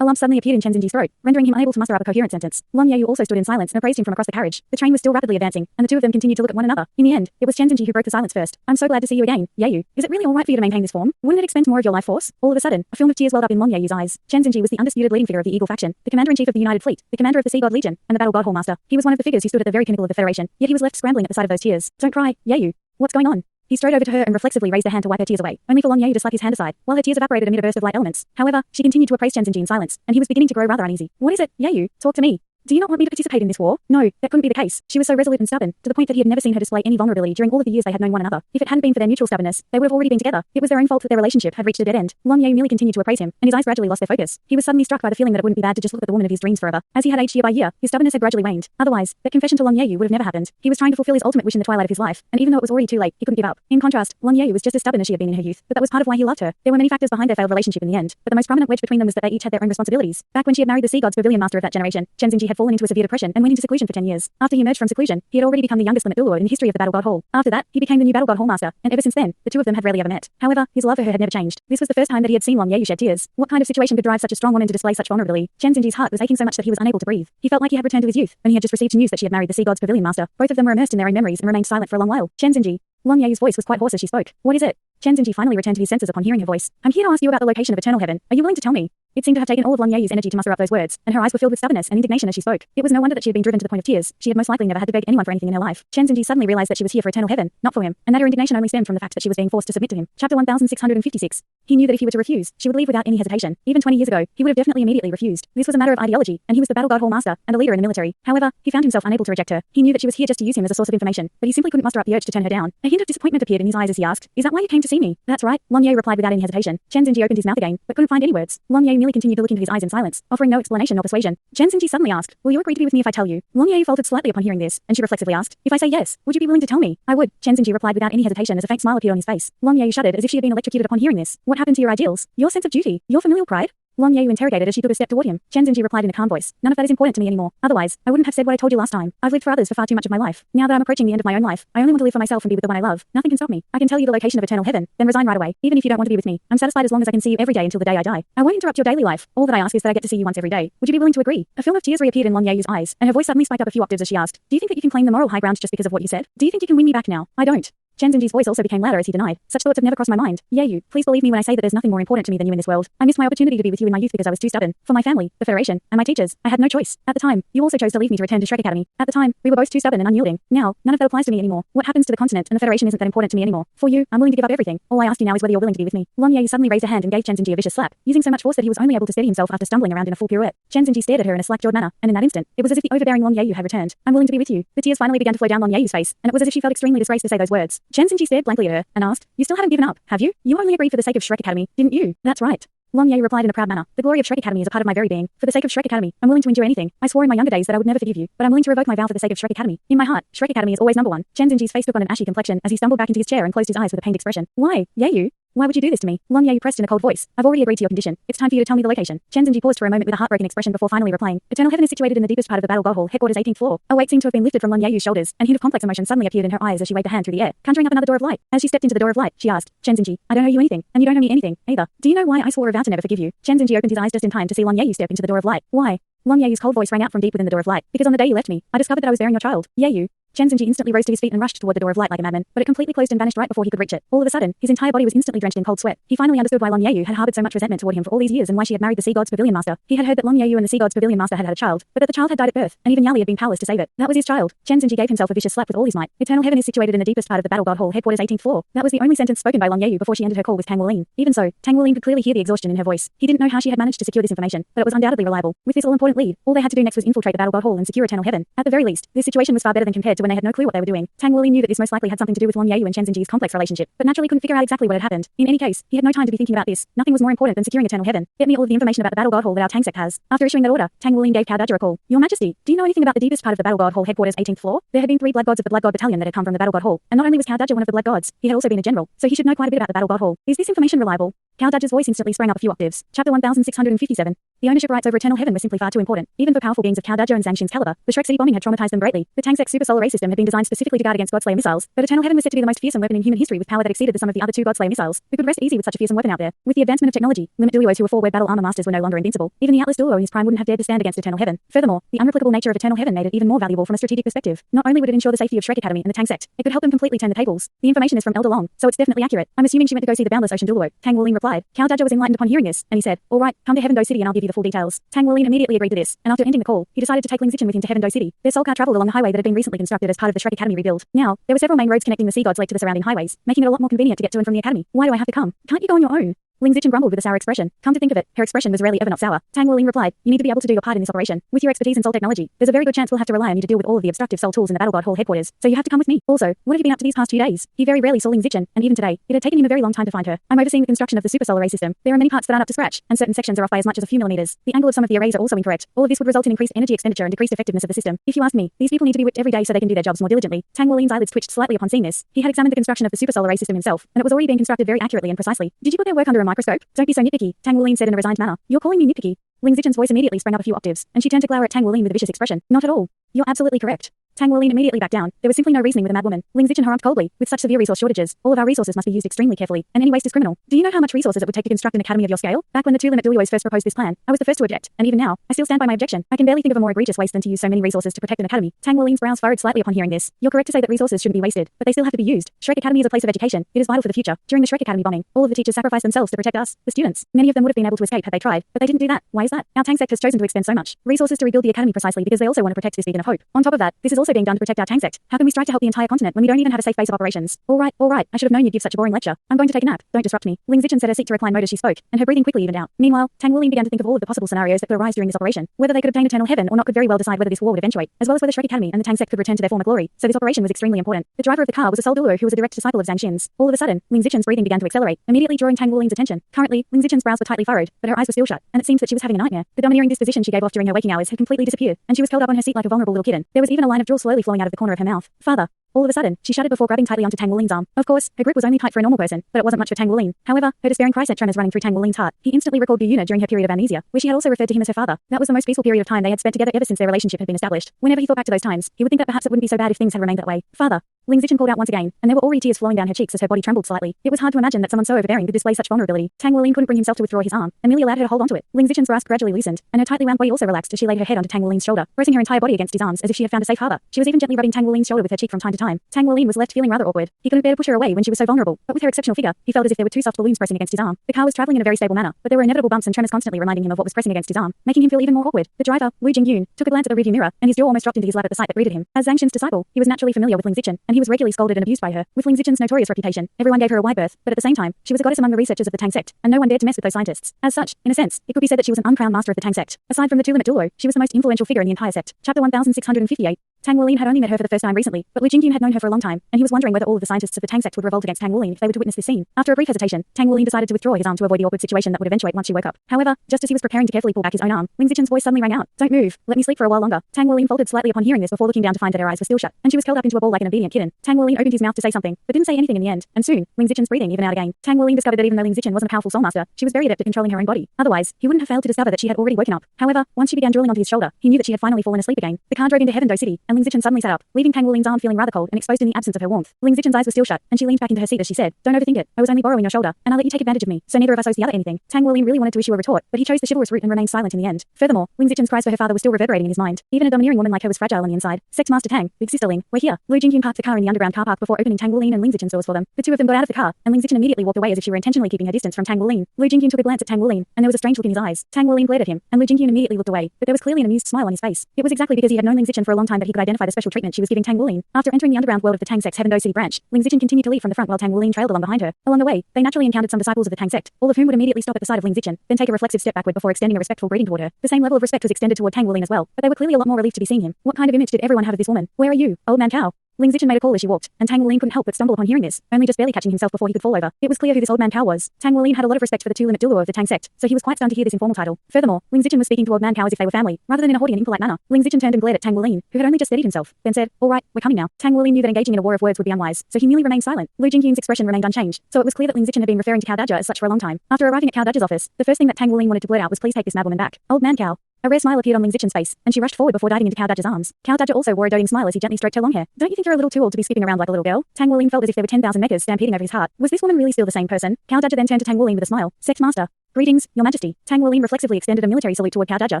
A lump suddenly appeared in Chen Xinji's throat, rendering him unable to muster up a coherent sentence. Lun Yeyu also stood in silence and appraised him from across the carriage. The train was still rapidly advancing, and the two of them continued to look at one another. In the end, it was Chen Xinji who broke the silence first. I'm so glad to see you again, Yeyu. Is it really all right for you to maintain this form? Wouldn't it expend more of your life force? All of a sudden, a film of tears welled up in Lun Yeyu's eyes. Chen Xinji was the undisputed leading figure of the Eagle faction, the commander-in-chief of the United Fleet, the commander of the Sea God Legion, and the Battle God Hallmaster. He was one of the figures who stood at the very pinnacle of the Federation, yet he was left scrambling at the sight of those tears. Don't cry, Yeyu. What's going on? He strode over to her and reflexively raised a hand to wipe her tears away, only for Lun Yeyu to slap his hand aside, while her tears evaporated amid a burst of light elements. However, she continued to appraise Chen Xinji in silence, and he was beginning to grow rather uneasy. What is it, Yeyu? Talk to me. Do you not want me to participate in this war? No, that couldn't be the case. She was so resolute and stubborn, to the point that he had never seen her display any vulnerability during all of the years they had known one another. If it hadn't been for their mutual stubbornness, they would have already been together. It was their own fault that their relationship had reached a dead end. Lun Yeyu merely continued to appraise him, and his eyes gradually lost their focus. He was suddenly struck by the feeling that it wouldn't be bad to just look at the woman of his dreams forever. As he had aged year by year, his stubbornness had gradually waned. Otherwise, that confession to Lun Yeyu would have never happened. He was trying to fulfill his ultimate wish in the twilight of his life, and even though it was already too late, he couldn't give up. In contrast, Lun Yeyu was just as stubborn as she had been in her youth, but that was part of why he loved her. There were many factors behind their failed relationship in the end, but the most prominent wedge between them was that they each had their own responsibilities. Back when she had married the Sea God's pavilion master of that generation, Chen Xinji had fallen into a severe depression and went into seclusion for 10 years. After he emerged from seclusion, he had already become the youngest limit Douluo in the history of the Battle God Hall. After that, he became the new Battle God Hallmaster, and ever since then, the two of them had rarely ever met. However, his love for her had never changed. This was the first time that he had seen Lun Yeyu shed tears. What kind of situation could drive such a strong woman to display such vulnerability? Chen Xinji's heart was aching so much that he was unable to breathe. He felt like he had returned to his youth, when he had just received news that she had married the Sea God's pavilion master. Both of them were immersed in their own memories and remained silent for a long while. Chen Xinji. Lun Yeyu's voice was quite hoarse as she spoke. What is it? Chen Xinji finally returned to his senses upon hearing her voice. I'm here to ask you about the location of eternal heaven. Are you willing to tell me? It seemed to have taken all of Lun Yeyu's energy to muster up those words, and her eyes were filled with stubbornness and indignation as she spoke. It was no wonder that she had been driven to the point of tears. She had most likely never had to beg anyone for anything in her life. Chen Xinji suddenly realized that she was here for eternal heaven, not for him, and that her indignation only stemmed from the fact that she was being forced to submit to him. Chapter 1656. He knew that if he were to refuse, she would leave without any hesitation. Even 20 years ago, he would have definitely immediately refused. This was a matter of ideology, and he was the Battle God Hallmaster and a leader in the military. However, he found himself unable to reject her. He knew that she was here just to use him as a source of information, but he simply couldn't muster up the urge to turn her down. A hint of disappointment appeared in his eyes as he asked, "Is that why you came to see me?" "That's right," Lun Yeyu replied without any hesitation. Chen Xinji opened his mouth again, but couldn't find any words. Lun Yeyu merely continued to look into his eyes in silence, offering no explanation nor persuasion. Chen Xinji suddenly asked, "Will you agree to be with me if I tell you?" Lun Yeyu faltered slightly upon hearing this, and she reflexively asked, "If I say yes, would you be willing to tell me?" "I would," Chen Xinji replied without any hesitation as a faint smile appeared on his face. Lun Yeyu shuddered as if she had been electrocuted upon hearing this. "What happened to your ideals? Your sense of duty? Your familial pride?" Lun Yeyu interrogated as she took a step toward him. Chen Xinji replied in a calm voice, "None of that is important to me anymore. Otherwise, I wouldn't have said what I told you last time. I've lived for others for far too much of my life. Now that I'm approaching the end of my own life, I only want to live for myself and be with the one I love. Nothing can stop me. I can tell you the location of eternal heaven, then resign right away. Even if you don't want to be with me, I'm satisfied as long as I can see you every day until the day I die. I won't interrupt your daily life. All that I ask is that I get to see you once every day. Would you be willing to agree?" A film of tears reappeared in Lun Yeyu's eyes, and her voice suddenly spiked up a few octaves as she asked, "Do you think that you can claim the moral high ground just because of what you said? Do you think you can win me back now?" "I don't." Chen Xinji's voice also became louder as he denied. "Such thoughts have never crossed my mind. Yeyu, please believe me when I say that there's nothing more important to me than you in this world. I missed my opportunity to be with you in my youth because I was too stubborn. For my family, the Federation, and my teachers, I had no choice. At the time, you also chose to leave me to return to Shrek Academy. At the time, we were both too stubborn and unyielding. Now, none of that applies to me anymore. What happens to the continent and the Federation isn't that important to me anymore. For you, I'm willing to give up everything. All I ask you now is whether you're willing to be with me." Lun Yeyu suddenly raised a hand and gave Chen Xinji a vicious slap, using so much force that he was only able to steady himself after stumbling around in a full pirouette. Chen Xinji stared at her in a slack-jawed manner, and in that instant, it was as if the overbearing Lun Yeyu had returned. "I'm willing to be with you." The tears finally began to flow down Lun Yeyu's face, and it was as if she felt extremely disgraced to say those words. Chen Xinji stared blankly at her and asked, "You still haven't given up, have you? You only agreed for the sake of Shrek Academy, didn't you?" "That's right." Lun Yeyu replied in a proud manner. "The glory of Shrek Academy is a part of my very being. For the sake of Shrek Academy, I'm willing to endure anything. I swore in my younger days that I would never forgive you, but I'm willing to revoke my vow for the sake of Shrek Academy. In my heart, Shrek Academy is always number one." Chen Xinji's face took on an ashy complexion as he stumbled back into his chair and closed his eyes with a pained expression. "Why, Yeyu? Why would you do this to me?" Lun Yeyu pressed in a cold voice. "I've already agreed to your condition. It's time for you to tell me the location." Chen Xinji paused for a moment with a heartbroken expression before finally replying. "Eternal heaven is situated in the deepest part of the Battle God Hall, headquarters 18th floor." A weight seemed to have been lifted from Lun Yeyu's shoulders, and a hint of complex emotion suddenly appeared in her eyes as she waved a hand through the air, conjuring up another door of light. As she stepped into the door of light, she asked, "Chen Xinji, I don't owe you anything, and you don't owe me anything, either. Do you know why I swore a vow to never forgive you?" Chen Xinji opened his eyes just in time to see Lun Yeyu step into the door of light. "Why?" Lun Yeyu's cold voice rang out from deep within the door of light. "Because on the day you left me, I discovered that I was bearing your child, Yeyu." Chen Xinji instantly rose to his feet and rushed toward the door of light like a madman, but it completely closed and vanished right before he could reach it. All of a sudden, his entire body was instantly drenched in cold sweat. He finally understood why Lun Yeyu had harbored so much resentment toward him for all these years and why she had married the Sea God's pavilion master. He had heard that Lun Yeyu and the Sea God's pavilion master had had a child, but that the child had died at birth, and even Yali had been powerless to save it. That was his child. Chen Xinji gave himself a vicious slap with all his might. "Eternal heaven is situated in the deepest part of the Battle God Hall, headquarters 18th floor." That was the only sentence spoken by Lun Yeyu before she ended her call with Tang Wuling. Even so, Tang Wuling could clearly hear the exhaustion in her voice. He didn't know how she had managed to secure this information, but it was undoubtedly reliable. With this all-important lead, all they had to do next was infiltrate the Battle God Hall and secure eternal heaven. At the very least, this situation was far better than compared to when they had no clue what they were doing. Tang Wuling knew that this most likely had something to do with Lun Yeyu and Chen Xinji's complex relationship, but naturally couldn't figure out exactly what had happened. In any case, he had no time to be thinking about this. Nothing was more important than securing eternal heaven. "Get me all of the information about the Battle God Hall that our Tang sect has." After issuing that order, Tang Wuling gave Cao Daja a call. "Your Majesty, do you know anything about the deepest part of the Battle God Hall, headquarters 18th floor?" There had been 3 Blood Gods of the Blood God Battalion that had come from the Battle God Hall, and not only was Cao Daja one of the Blood Gods, he had also been a general, so he should know quite a bit about the Battle God Hall. "Is this information reliable?" Cao Daja's voice instantly sprang up a few octaves. Chapter 1657. The ownership rights over eternal heaven were simply far too important, even for powerful beings of Dou and Zhangxin's caliber. The Shrek City bombing had traumatized them greatly. The Tangsek's super solar ray system had been designed specifically to guard against Godslayer missiles, but eternal heaven was said to be the most fearsome weapon in human history with power that exceeded the sum of the other two Godslayer missiles. Who could rest easy with such a fearsome weapon out there? With the advancement of technology, limit Douluos who were four-word battle armor masters were no longer invincible. Even the Atlas Douluo in his prime wouldn't have dared to stand against eternal heaven. Furthermore, the unreplicable nature of eternal heaven made it even more valuable from a strategic perspective. Not only would it ensure the safety of Shrek Academy and the Tang sect, it could help them completely turn the tables. The information is from Elder Long, so it's definitely accurate. I'm assuming she went to go see the boundless ocean Douluo. Tang Wuling replied. Dou was enlightened upon hearing this, and he said, "All right, come to Heaven Dou City and I'll give you the full details." Tang Wuling immediately agreed to this, and after ending the call, he decided to take Ling Zichen with him to Heaven Dou City. Their soul car traveled along a highway that had been recently constructed as part of the Shrek Academy rebuild. Now, there were several main roads connecting the sea gods lake to the surrounding highways, making it a lot more convenient to get to and from the academy. Why do I have to come? Can't you go on your own? Ling Zichen grumbled with a sour expression. Come to think of it, her expression was rarely ever not sour. Tang Wuling replied, you need to be able to do your part in this operation. With your expertise in soul technology, there's a very good chance we'll have to rely on you to deal with all of the obstructive soul tools in the Battle God Hall headquarters. So you have to come with me. Also, what have you been up to these past few days? He very rarely saw Ling Zichen, and even today, it had taken him a very long time to find her. I'm overseeing the construction of the super solar array system. There are many parts that aren't up to scratch, and certain sections are off by as much as a few millimeters. The angle of some of the arrays are also incorrect. All of this would result in increased energy expenditure and decreased effectiveness of the system. If you ask me, these people need to be whipped every day so they can do their jobs more diligently. Tang Wuling's eyelids twitched slightly upon seeing this. He had examined the construction of the super solar array system himself, and it was already being constructed very accurately and precisely. Did you put their work under a microscope? Don't be so nitpicky, Tang Wuling said in a resigned manner. You're calling me nitpicky? Ling Zichen's voice immediately sprang up a few octaves, and she turned to glower at Tang Wuling with a vicious expression. Not at all. You're absolutely correct. Tang Wuling immediately backed down. There was simply no reasoning with a mad woman. Ling Zichen harumphed coldly. With such severe resource shortages, all of our resources must be used extremely carefully, and any waste is criminal. Do you know how much resources it would take to construct an academy of your scale? Back when the two limit Douluos first proposed this plan, I was the first to object, and even now, I still stand by my objection. I can barely think of a more egregious waste than to use so many resources to protect an academy. Tang Wuling's brows furrowed slightly upon hearing this. You're correct to say that resources shouldn't be wasted, but they still have to be used. Shrek Academy is a place of education. It is vital for the future. During the Shrek Academy bombing, all of the teachers sacrificed themselves to protect us, the students. Many of them would have been able to escape had they tried, but they didn't do that. Why is that? Our Tang sect has chosen to expend so much resources to rebuild the academy precisely because they also want to protect this beacon of hope. On top of that, this is also being done to protect our Tang sect. How can we strike to help the entire continent when we don't even have a safe base of operations? All right, I should have known you'd give such a boring lecture. I'm going to take a nap. Don't disrupt me. Ling Zichen set her seat to recline mode as she spoke, and her breathing quickly evened out. Meanwhile, Tang Wuling began to think of all of the possible scenarios that could arise during this operation. Whether they could obtain eternal heaven or not could very well decide whether this war would eventuate, as well as whether Shrek Academy and the Tang sect could return to their former glory. So this operation was extremely important. The driver of the car was a soul Douluo who was a direct disciple of Zhangxin's. All of a sudden, Ling Zichen's breathing began to accelerate, immediately drawing Tang Wuling's attention. Currently, Ling Zichen's brows were tightly furrowed, but her eyes were still shut, and it seems that she was having a nightmare. The domineering disposition she gave off during her waking hours had completely disappeared, and she was curled up on her seat like a vulnerable little kitten. There was even a line of drool slowly flowing out of the corner of her mouth. Father. All of a sudden, she shuddered before grabbing tightly onto Tang Wuling's arm. Of course, her grip was only tight for a normal person, but it wasn't much for Tang Wuling. However, her despairing cry sent tremors running through Tang Wuling's heart. He instantly recalled Yuna during her period of amnesia, where she had also referred to him as her father. That was the most peaceful period of time they had spent together ever since their relationship had been established. Whenever he thought back to those times, he would think that perhaps it wouldn't be so bad if things had remained that way. Father. Ling Zichen called out once again, and there were already tears flowing down her cheeks as her body trembled slightly. It was hard to imagine that someone so overbearing could display such vulnerability. Tang Wuling couldn't bring himself to withdraw his arm, and merely allowed her to hold onto it. Ling Zichen's grasp gradually loosened, and her tightly wound body also relaxed as she laid her head onto Tang Wuling's shoulder, pressing her entire body against his arms as if she had found a safe harbor. She was even gently rubbing Tang Wuling's shoulder with her cheek from time to time. Tang Wuling was left feeling rather awkward. He couldn't bear to push her away when she was so vulnerable, but with her exceptional figure, he felt as if there were two soft balloons pressing against his arm. The car was traveling in a very stable manner, but there were inevitable bumps and tremors constantly reminding him of what was pressing against his arm, making him feel even more awkward. The driver, Wu Jingyun, took a glance at the rearview mirror, and his jaw almost dropped into his lap at the sight that greeted him. As Zhangxin's disciple, he was naturally familiar with Ling Zichen, and he was regularly scolded and abused by her. With Ling Zichen's notorious reputation, everyone gave her a wide berth, but at the same time, she was a goddess among the researchers of the Tang sect, and no one dared to mess with those scientists. As such, in a sense, it could be said that she was an uncrowned master of the Tang sect. Aside from the two limit Douluo, she was the most influential figure in the entire sect. Chapter 1658. Tang Wuling had only met her for the first time recently, but Wu Jingyun had known her for a long time, and he was wondering whether all of the scientists of the Tang sect would revolt against Tang Wuling if they were to witness this scene. After a brief hesitation, Tang Wuling decided to withdraw his arm to avoid the awkward situation that would eventuate once she woke up. However, just as he was preparing to carefully pull back his own arm, Ling Zichen's voice suddenly rang out. Don't move. Let me sleep for a while longer. Tang Wuling folded slightly upon hearing this before looking down to find that her eyes were still shut, and she was curled up into a ball like an obedient kitten. Tang Wuling opened his mouth to say something, but didn't say anything in the end, and soon, Ling Zichen's breathing evened out again. Tang Wuling discovered that even though Ling Zichen wasn't a powerful soul master, she was very adept at controlling her own body. Otherwise, he wouldn't have failed to discover that she had already woken up. However, once she began drilling onto his shoulder, he knew that she had finally fallen asleep again. The car drove into Heaven Dou City, and Ling Zichen suddenly sat up, leaving Tang Wuling's arm feeling rather cold and exposed in the absence of her warmth. Ling Zichen's eyes were still shut, and she leaned back into her seat as she said, "Don't overthink it. I was only borrowing your shoulder, and I'll let you take advantage of me, so neither of us owes the other anything." Tang Wuling really wanted to issue a retort, but he chose the chivalrous route and remained silent in the end. Furthermore, Ling Zichen's cries for her father were still reverberating in his mind. Even a domineering woman like her was fragile on the inside. Sect Master Tang, big sister Ling, we're here. Wu Jingyun parked the car in the underground car park before opening Tang Wuling and Ling Zichen's doors for them. The two of them got out of the car, and Ling Zichen immediately walked away as if she were intentionally keeping her distance from Tang Wuling. Wu Jingyun took a glance at Tang Wuling, and there was a strange look in his eyes. Tang Wuling glared at him, and Wu Jingyun immediately looked away, but there was clearly an amused smile on his face. It was exactly because he had known Ling Zichen for a long time that he could identify the special treatment she was giving Tang Wuling. After entering the underground world of the Tang sect's Heaven Dou City branch, Ling Zichen continued to lead from the front while Tang Wuling trailed along behind her. Along the way, they naturally encountered some disciples of the Tang sect, all of whom would immediately stop at the sight of Ling Zichen, then take a reflexive step backward before extending a respectful greeting toward her. The same level of respect was extended toward Tang Wuling as well, but they were clearly a lot more relieved to be seeing him. What kind of image did everyone have of this woman? Where are you, old man cow? Ling Zichen made a call as she walked, and Tang Wuling couldn't help but stumble upon hearing this, only just barely catching himself before he could fall over. It was clear who this old man Cow was. Tang Wuling had a lot of respect for the two-limit Douluo of the Tang sect, so he was quite stunned to hear this informal title. Furthermore, Ling Zichen was speaking to old man Cow as if they were family, rather than in a haughty and impolite manner. Ling Zichen turned and glared at Tang Wuling, who had only just steadied himself, then said, "All right, we're coming now." Tang Wuling knew that engaging in a war of words would be unwise, so he merely remained silent. Lu Jingqian's expression remained unchanged, so it was clear that Ling Zichen had been referring to Cow Dodger as such for a long time. After arriving at Cow Dodger's office, the first thing that Tang Wuling wanted to blurt out was, "Please take this madwoman back." Old man Cow. A rare smile appeared on Ling Zichen's face, and she rushed forward before diving into Cow Dodger's arms. Cow Dodger also wore a doting smile as he gently stroked her long hair. "Don't you think you're a little too old to be skipping around like a little girl?" Tang Wuling felt as if there were 10,000 mechas stampeding over his heart. Was this woman really still the same person? Cow Dodger then turned to Tang Wuling with a smile. "Sect Master. Greetings, Your Majesty." Tang Wuling reflexively extended a military salute toward Cow Dodger.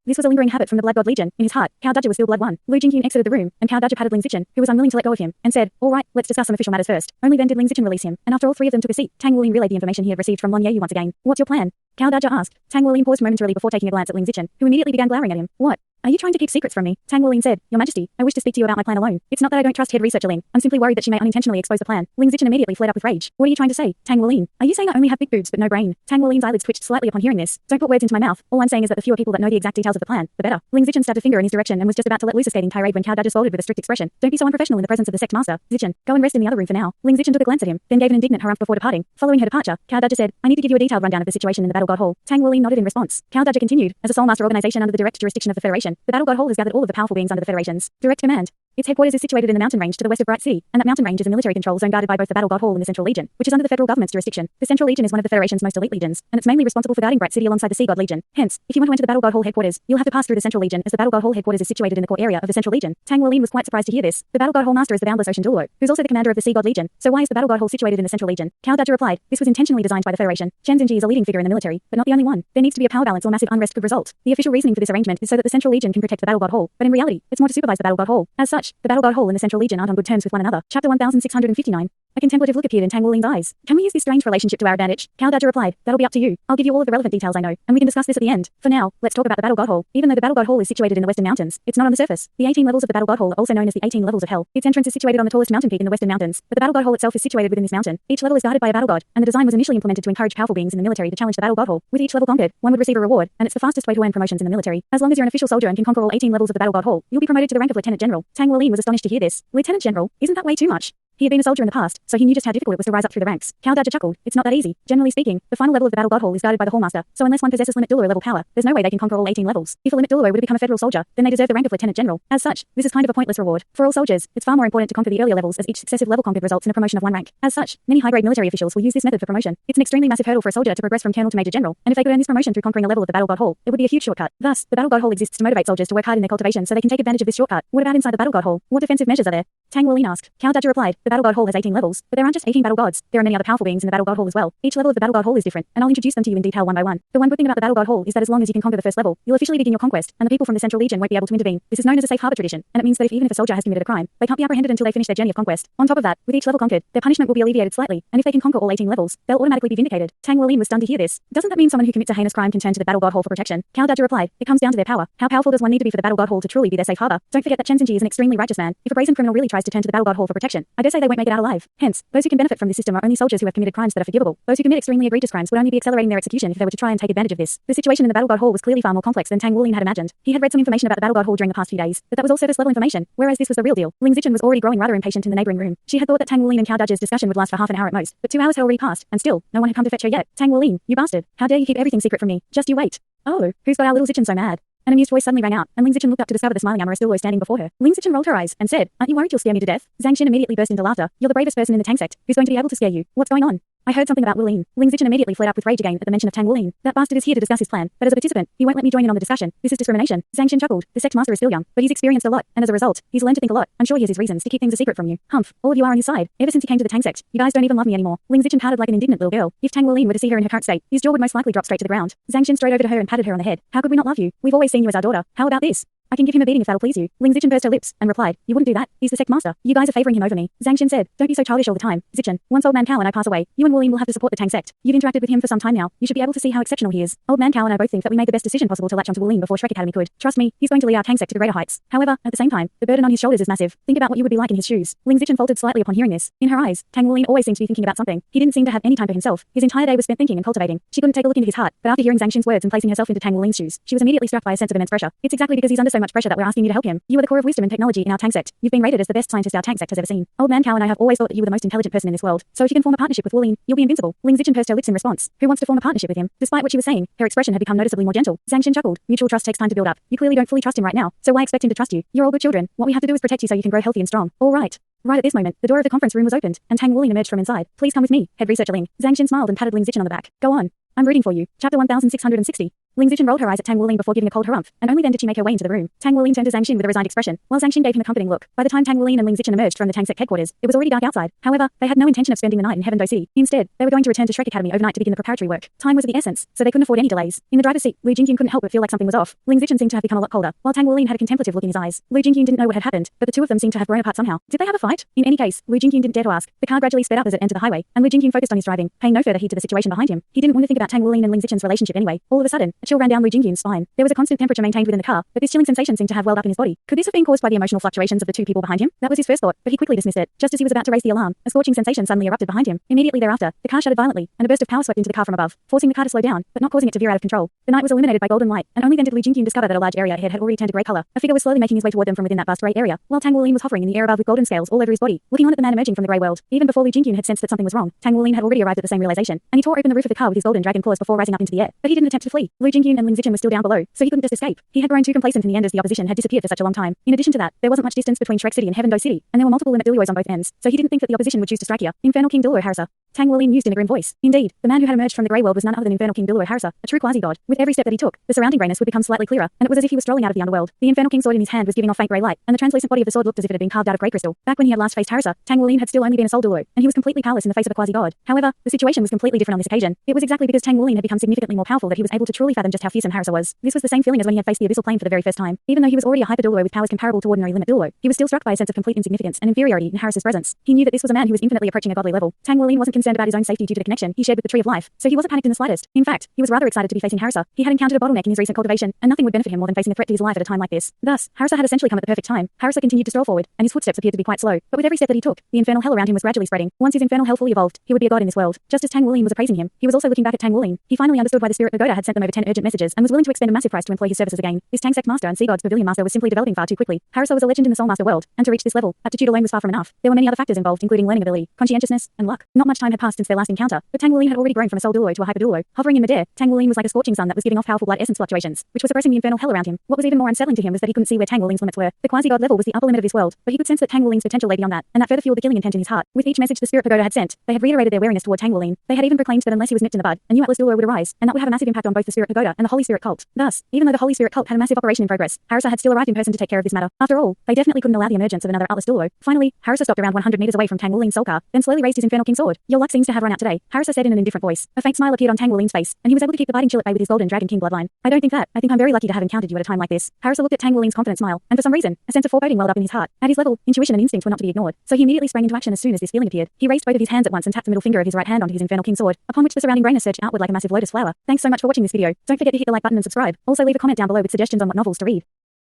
This was a lingering habit from the Blood God Legion. In his heart, Cow Dodger was still Blood One. Lu Jingqian exited the room, and Cow Dodger patted Ling Zichen, who was unwilling to let go of him, and said, "All right, let's discuss some official matters first." Only then did Ling Zichen release him, and after all three of them took a seat, Tang Wuling relayed the information he had received from Long Yeyu once again. "What's your plan?" Cow Dodger asked. Tang Wuling paused momentarily before taking a glance at Ling Zichen, who immediately began glowering at him. "What? Are you trying to keep secrets from me?" Tang Wuling said, "Your Majesty, I wish to speak to you about my plan alone. It's not that I don't trust head researcher Ling. I'm simply worried that she may unintentionally expose the plan." Ling Zichen immediately flared up with rage. "What are you trying to say, Tang Wuling? Are you saying I only have big boobs but no brain?" Tang Wuling's eyelids twitched slightly upon hearing this. "Don't put words into my mouth. All I'm saying is that the fewer people that know the exact details of the plan, the better." Ling Zichen stabbed a finger in his direction and was just about to let loose a scathing tirade when Cow Dodger scolded with a strict expression. "Don't be so unprofessional in the presence of the sect master. Zichen, go and rest in the other room for now." Ling Zichen took a glance at him, then gave an indignant harumph before departing. Following her departure, Cow Dodger said, "I need to give you a detailed rundown of the situation in the Battle God Hall." Tang Wuling nodded in response. Cow Dodger continued, "As a Soul Master organization under the direct jurisdiction of the Federation, the Battle God Hall has gathered all of the powerful beings under the Federation's direct command. Its headquarters is situated in the mountain range to the west of Bright City, and that mountain range is a military control zone guarded by both the Battle God Hall and the Central Legion, which is under the federal government's jurisdiction. The Central Legion is one of the Federation's most elite legions, and it's mainly responsible for guarding Bright City alongside the Sea God Legion. Hence, if you want to enter the Battle God Hall headquarters, you'll have to pass through the Central Legion, as the Battle God Hall headquarters is situated in the core area of the Central Legion." Tang Wuling was quite surprised to hear this. The Battle God Hall master is the boundless ocean Douluo, who's also the commander of the Sea God Legion. So why is the Battle God Hall situated in the Central Legion? Cow Dodger replied, "This was intentionally designed by the Federation. Chen Zhenji is a leading figure in the military, but not the only one. There needs to be a power balance or massive unrest could result. The official reasoning for this arrangement is so that the Central Legion can protect the Battle God Hall, but in reality, it's more to supervise the Battle God Hall. As such, the Battle God Hall and the Central Legion aren't on good terms with one another." Chapter 1659. A contemplative look appeared in Tang Wuling's eyes. "Can we use this strange relationship to our advantage?" Cow Dodger replied, "That'll be up to you. I'll give you all of the relevant details I know, and we can discuss this at the end. For now, let's talk about the Battle God Hall. Even though the Battle God Hall is situated in the Western Mountains, it's not on the surface. The 18 levels of the Battle God Hall are also known as the 18 levels of Hell. Its entrance is situated on the tallest mountain peak in the Western Mountains, but the Battle God Hall itself is situated within this mountain. Each level is guarded by a Battle God, and the design was initially implemented to encourage powerful beings in the military to challenge the Battle God Hall. With each level conquered, one would receive a reward, and it's the fastest way to earn promotions in the military. As long as you're an official soldier and can conquer all 18 levels of the Battle God Hall, you'll be promoted to the rank of Lieutenant General." Tang Wuling was astonished to hear this. Lieutenant General? Isn't that way too much? He had been a soldier in the past, so he knew just how difficult it was to rise up through the ranks. Cow Dodger chuckled. "It's not that easy. Generally speaking, the final level of the Battle God Hall is guarded by the Hallmaster, so unless one possesses limit Douluo level power, there's no way they can conquer all 18 levels. If a limit Douluo were to become a federal soldier, then they deserve the rank of Lieutenant General. As such, this is kind of a pointless reward. For all soldiers, it's far more important to conquer the earlier levels, as each successive level conquered results in a promotion of one rank. As such, many high-grade military officials will use this method for promotion. It's an extremely massive hurdle for a soldier to progress from Colonel to Major General, and if they could earn this promotion through conquering a level of the Battle God Hall, it would be a huge shortcut. Thus, the Battle God Hall exists to motivate soldiers to work hard in their cultivation so they can take advantage of this shortcut. What about inside the Battle God Hall? What defensive measures are there?" Tang Wuling asked. Cow Dodger replied, "The Battle God Hall has 18 levels, but there aren't just 18 Battle Gods. There are many other powerful beings in the Battle God Hall as well. Each level of the Battle God Hall is different, and I'll introduce them to you in detail one by one. The one good thing about the Battle God Hall is that as long as you can conquer the first level, you'll officially begin your conquest, and the people from the Central Legion won't be able to intervene. This is known as a safe harbor tradition, and it means that even if a soldier has committed a crime, they can't be apprehended until they finish their journey of conquest. On top of that, with each level conquered, their punishment will be alleviated slightly, and if they can conquer all 18 levels, they'll automatically be vindicated." Tang Wuling was stunned to hear this. "Doesn't that mean someone who commits a heinous crime can turn to the Battle God Hall for protection?" Cow Dodger replied, "It comes down to their power. How powerful does one need to be for the Battle God Hall to truly be their safe harbor? Don't forget that Chen Zhenji is an extremely righteous man. If a brazen criminal really tries to turn to the Battle God Hall for protection, I dare say they won't make it out alive. Hence, those who can benefit from this system are only soldiers who have committed crimes that are forgivable. Those who commit extremely egregious crimes would only be accelerating their execution if they were to try and take advantage of this." The situation in the Battle God Hall was clearly far more complex than Tang Wuling had imagined. He had read some information about the Battle God Hall during the past few days, but that was all surface level information, whereas this was the real deal. Ling Zichen was already growing rather impatient in the neighboring room. She had thought that Tang Wuling and Cow Dodger's discussion would last for half an hour at most, but 2 hours had already passed, and still, no one had come to fetch her yet. "Tang Wuling, you bastard. How dare you keep everything secret from me? Just you wait." "Oh, who's got our little Zichen so mad?" An amused voice suddenly rang out, and Ling Zichen looked up to discover the smiling amorous Douluo standing before her. Ling Zichen rolled her eyes and said, "Aren't you worried you'll scare me to death?" Zhang Xin immediately burst into laughter. "You're the bravest person in the Tang sect. Who's going to be able to scare you? What's going on?" "I heard something about Wuling." Ling Zichen immediately flared up with rage again at the mention of Tang Wuling. "That bastard is here to discuss his plan, but as a participant, he won't let me join in on the discussion. This is discrimination." Zhang Xin chuckled. "The sect master is still young, but he's experienced a lot, and as a result, he's learned to think a lot. I'm sure he has his reasons to keep things a secret from you. Humph, all of you are on his side. Ever since he came to the Tang sect, you guys don't even love me anymore." Ling Zichen pouted like an indignant little girl. If Tang Wuling were to see her in her current state, his jaw would most likely drop straight to the ground. Zhang Xin strode over to her and patted her on the head. "How could we not love you? We've always seen you as our daughter. How about this? I can give him a beating if that'll please you." Ling Zichen pursed her lips and replied, "You wouldn't do that. He's the sect master. You guys are favoring him over me." Zhang Xin said, "Don't be so childish all the time, Zichen. Once old man Cow and I pass away, you and Wuling will have to support the Tang sect. You've interacted with him for some time now. You should be able to see how exceptional he is. Old man Cow and I both think that we made the best decision possible to latch onto Wuling before Shrek Academy could. Trust me, he's going to lead our Tang sect to greater heights. However, at the same time, the burden on his shoulders is massive. Think about what you would be like in his shoes." Ling Zichen faltered slightly upon hearing this. In her eyes, Tang Wuling always seemed to be thinking about something. He didn't seem to have any time for himself. His entire day was spent thinking and cultivating. She couldn't take a look into his heart, but after hearing Zhang Xin's words and placing herself into Tang Wuling's shoes, she was immediately struck by a sense of immense pressure. It's exactly because he's under so much much pressure that we're asking you to help him. You are the core of wisdom and technology in our tank sect. You've been rated as the best scientist our tank sect has ever seen. Old Man Cow and I have always thought that you were the most intelligent person in this world. So if you can form a partnership with Wooleen, you'll be invincible. Ling Zichen pursed her lips in response. Who wants to form a partnership with him? Despite what she was saying, her expression had become noticeably more gentle. Zhang Xin chuckled. Mutual trust takes time to build up. You clearly don't fully trust him right now, so why expect him to trust you? You're all good children. What we have to do is protect you so you can grow healthy and strong. All right. Right at this moment, the door of the conference room was opened, and Tang Wooleen emerged from inside. Please come with me, head researcher Ling. Zhang Xin smiled and patted Ling Zichen on the back. Go on. I'm rooting for you. Chapter 1660. Ling Zichen rolled her eyes at Tang Wooleen before giving a cold harumph, and only then did she make her way into the room. Tang Wooleen turned to Zhang Xin with a resigned expression, while Zhang Xin gave him a comforting look. By the time Tang Wooleen and Ling Zichen emerged from the tank sect headquarters, it was already dark outside. However, they had no intention of spending the night in Heaven Dou City. Instead, they were going to return to Shrek Academy overnight to begin the preparatory work. Time was of the essence, so they couldn't afford any delays. In the driver's seat, Lu Jingyun couldn't help but feel like something was off. Ling Zichen seemed to have become a lot colder, while Tang Wooleen had a contemplative look in his eyes. Lu Jingyun didn't know what had happened, but the two of them seemed to have grown apart somehow. Did they have a fight? In any case, Lu Jingyun didn't dare to ask. The car gradually sped up as it entered the highway, and Lu Jingyun focused on his driving, paying no further heed to the situation behind him. He didn't want to think about Tang Wooleen and Ling Zichen's relationship anyway. All of a sudden, a chill ran down Lu Jingyun's spine. There was a constant temperature maintained within the car, but this chilling sensation seemed to have welled up in his body. Could this have been caused by the emotional fluctuations of the two people behind him? That was his first thought, but he quickly dismissed it. Just as he was about to raise the alarm, a scorching sensation suddenly erupted behind him. Immediately thereafter, the car shuddered violently, and a burst of power swept into the car from above, forcing the car to slow down, but not causing it to veer out of control. The night was illuminated by golden light, and only then did Lu Jingyun discover that a large area ahead had already turned a grey color. A figure was slowly making his way toward them from within that vast grey area, while Tang Wooleen was hovering in the air above with golden scales all over his body, looking on at the man emerging from the grey world. Even before Lu Jingyun had sensed that something was wrong, Tang Wooleen had already arrived at the same realization, and he tore open the roof of the car with his golden dragon claws before rising up into the air. But he didn't attempt to flee. Lu Jingyun and Ling Zichen were still down below, so he couldn't just escape. He had grown too complacent in the end as the opposition had disappeared for such a long time. In addition to that, there wasn't much distance between Shrek City and Heaven Dou City, and there were multiple limit Douluos on both ends, so he didn't think that the opposition would choose to strike here. Infernal King Douluo Harissa. Tang Wooleen mused in a grim voice. Indeed, the man who had emerged from the grey world was none other than Infernal King Douluo Harissa, a true quasi-god. With every step that he took, the surrounding greyness would become slightly clearer, and it was as if he was strolling out of the underworld. The Infernal King's sword in his hand was giving off faint grey light, and the translucent body of the sword looked as if it had been carved out of grey crystal. Back when he had last faced Harissa, Tang Wooleen had still only been a soul Douluo, and he was completely powerless in the face of a quasi-god. However, the situation was completely different on this occasion. It was exactly because Tang Wooleen had become significantly more powerful that he was able to truly fathom just how fearsome Harissa was. This was the same feeling as when he had faced the abyssal plane for the very first time. Even though he was already a hyper Douluo with powers comparable to ordinary limit Douluo, he was still struck by a sense of complete insignificance and inferiority in Harissa's presence. He knew that this was a man who was infinitely approaching a godly level. Tang Wooleen wasn't concerned about his own safety due to the connection he shared with the Tree of Life, so he wasn't panicked in the slightest. In fact, he was rather excited to be facing Harissa. He had encountered a bottleneck in his recent cultivation, and nothing would benefit him more than facing a threat to his life at a time like this. Thus, Harissa had essentially come at the perfect time. Harissa continued to stroll forward, and his footsteps appeared to be quite slow, but with every step that he took, the infernal hell around him was gradually spreading. Once his infernal hell fully evolved, he would be a god in this world. Just as Tang Wooleen was appraising him, he was also looking back at Tang Wooleen. He finally understood why the Spirit Pagoda had sent them over 10 urgent messages and was willing to expend a massive price to employ his services again. This Tank Sect Master and Sea God's Pavilion Master was simply developing far too quickly. Harissa was a legend in the Soul Master world, and to reach this level, aptitude alone was far from enough. There were many other factors involved, including learning ability, conscientiousness, and luck. Not much time had passed since their last encounter, but Tang Wooleen had already grown from a soul Douluo to a hyper Douluo. Hovering in midair, Tang Wooleen was like a scorching sun that was giving off powerful blood essence fluctuations, which was suppressing the infernal hell around him. What was even more unsettling to him was that he couldn't see where Tang Wooleen's limits were. The quasi-god level was the upper limit of this world, but he could sense that Tang Wooleen's potential lay beyond that, and that further fueled the killing intent in his heart. With each message the Spirit Pagoda had sent, they had reiterated their wariness toward Tang Wooleen. They had even proclaimed that unless he was nipped in the bud, a new Atlas Douluo would arise, and that would have a massive impact on both the Spirit Pagoda and the Holy Spirit cult. Thus, even though the Holy Spirit cult had a massive operation in progress, Harissa had still arrived in person to take care of this matter. After all, they definitely couldn't allow the emergence of another Atlas Douluo. Finally, Harissa stopped around 100 meters away from Tang Wooleen's soul car, then slowly raised his Infernal King sword. Your luck seems to have run out today, Harissa said in an indifferent voice. A faint smile appeared on Tang Wooleen's face, and he was able to keep the biting chill at bay with his golden Dragon King bloodline. I don't think that. I think I'm very lucky to have encountered you at a time like this. Harissa looked at Tang Wooleen's confident smile, and for some reason, a sense of foreboding welled up in his heart. At his level, intuition and instinct were not to be ignored, so he immediately sprang into action as soon as this feeling appeared. He raised both of his hands at once and tapped the middle finger of his right hand onto his Infernal King sword, upon which the surrounding greyness surged outward like a massive lotus flower. Thanks so much for watching this video. Don't forget to hit the like button and subscribe. Also leave a comment down below with suggestions on what novels to read.